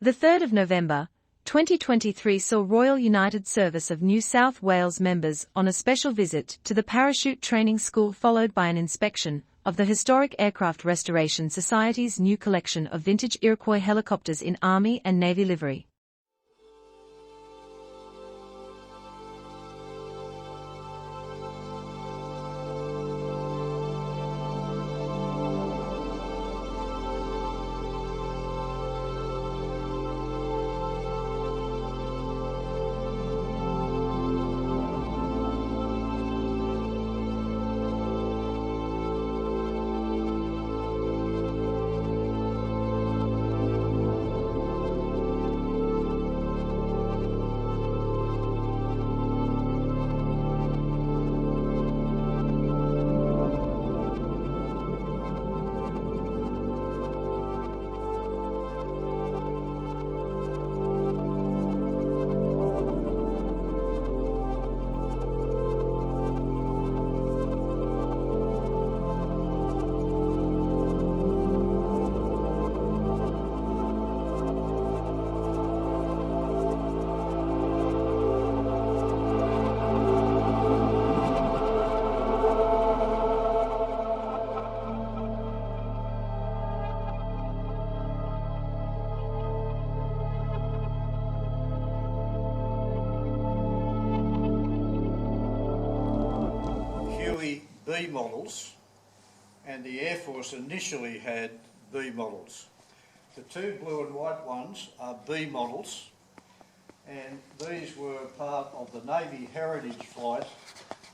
The 3rd of November, 2023 saw Royal United Service of New South Wales members on a special visit to the Parachute Training School, followed by an inspection of the Historic Aircraft Restoration Society's new collection of vintage Iroquois helicopters in Army and Navy livery. B models, and the Air Force initially had B models. The two blue and white ones are B models, and these were part of the Navy Heritage flight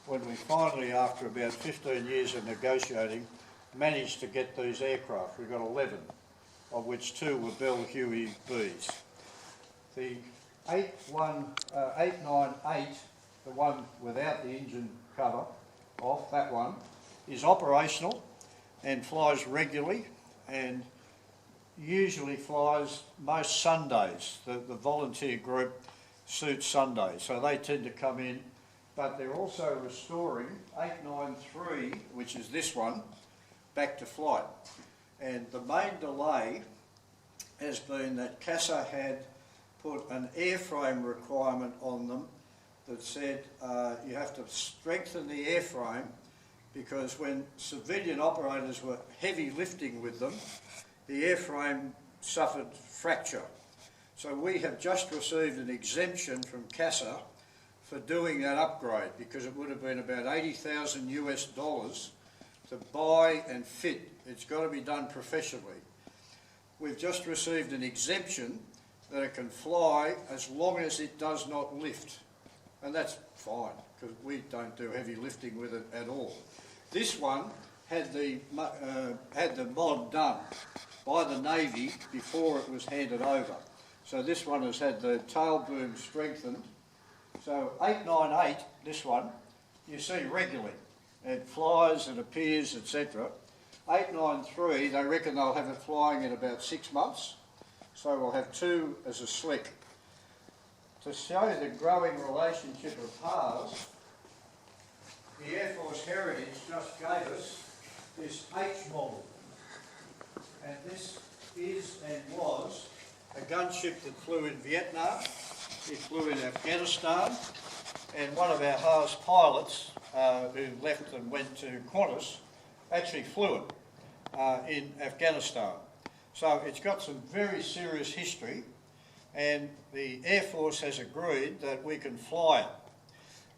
when we finally, after about 15 years of negotiating, managed to get these aircraft. We got 11, of which 2 were Bell Huey Bs. The 898, the one without the engine cover off, that one, is operational and flies regularly and usually flies most Sundays. The volunteer group suits Sundays, so they tend to come in, but they're also restoring 893, which is this one, back to flight. And the main delay has been that CASA had put an airframe requirement on them that said you have to strengthen the airframe, because when civilian operators were heavy lifting with them, the airframe suffered fracture. So we have just received an exemption from CASA for doing that upgrade, because it would have been about $80,000 US to buy and fit. It's got to be done professionally. We've just received an exemption that it can fly as long as it does not lift. And that's fine, because we don't do heavy lifting with it at all. This one had the mod done by the Navy before it was handed over. So this one has had the tail boom strengthened. So 898, this one, you see regularly. It flies, it appears, etc. 893, they reckon they'll have it flying in about 6 months. So we'll have 2 as a slick. To show the growing relationship of HARS, the Air Force Heritage just gave us this H model. And this is and was a gunship that flew in Vietnam, it flew in Afghanistan, and one of our HARS pilots who left and went to Qantas actually flew it in Afghanistan. So it's got some very serious history, and the Air Force has agreed that we can fly it.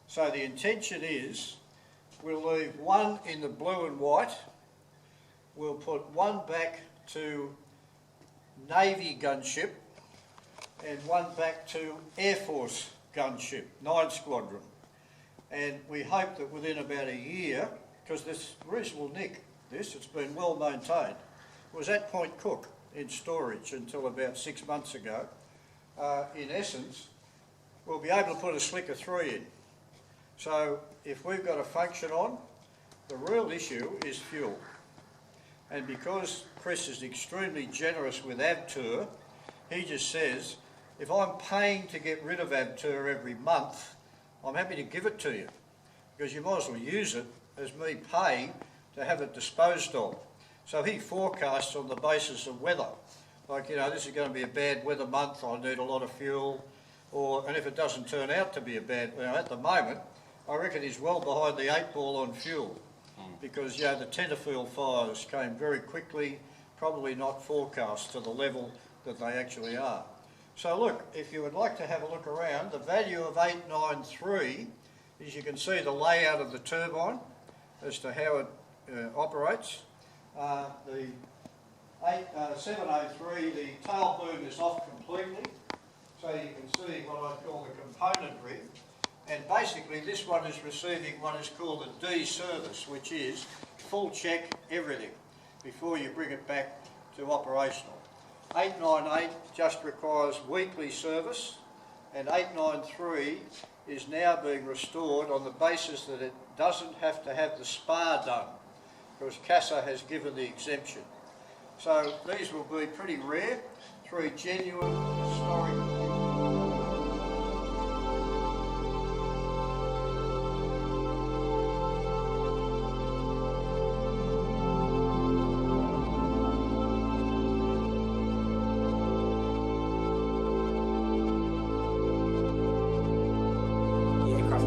So the intention is we'll leave one in the blue and white, we'll put one back to Navy gunship and one back to Air Force gunship, 9 Squadron. And we hope that within about a year, because this reasonable nick, it's been well maintained, it was at Point Cook in storage until about 6 months ago. In essence, we'll be able to put a Slicker 3 in. So if we've got a function on, the real issue is fuel. And because Chris is extremely generous with ABTUR, he just says, if I'm paying to get rid of ABTUR every month, I'm happy to give it to you, because you might as well use it as me paying to have it disposed of. So he forecasts on the basis of weather. Like, you know, this is going to be a bad weather month, I need a lot of fuel, and if it doesn't turn out to be a bad, you know, at the moment, I reckon he's well behind the 8 ball on fuel, because, you know, the Tenterfield fires came very quickly, probably not forecast to the level that they actually are. So look, if you would like to have a look around, the value of 893 is, you can see the layout of the turbine as to how it operates. The 703, the tail boom is off completely, so you can see what I call the componentry, and basically this one is receiving what is called a D service, which is full check everything before you bring it back to operational. 898 just requires weekly service, and 893 is now being restored on the basis that it doesn't have to have the spar done, because CASA has given the exemption. So these will be pretty rare, 3 genuine historic.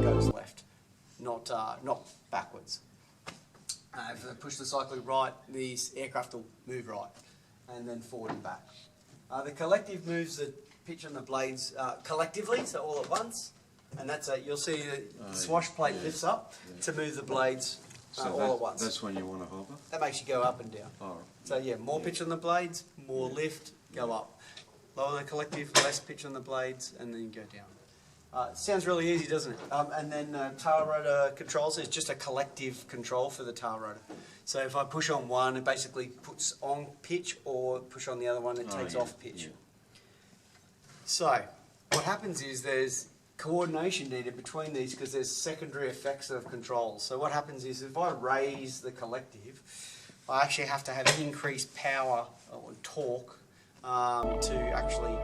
Goes left, not backwards. If I push the cycle right, these aircraft will move right, and then forward and back. The collective moves the pitch and the blades collectively, so all at once, and that's you'll see the swash plate lifts up to move the blades all at once. That's when you want to hover? That makes you go up and down. Oh, So yeah, more pitch on the blades, more lift, go up. Lower the collective, less pitch on the blades, and then you go down. Sounds really easy, doesn't it? And then tail rotor controls is just a collective control for the tail rotor. So if I push on one, it basically puts on pitch, or push on the other one, it takes off pitch. Yeah. So what happens is there's coordination needed between these, because there's secondary effects of controls. So what happens is, if I raise the collective, I actually have to have increased power or torque to actually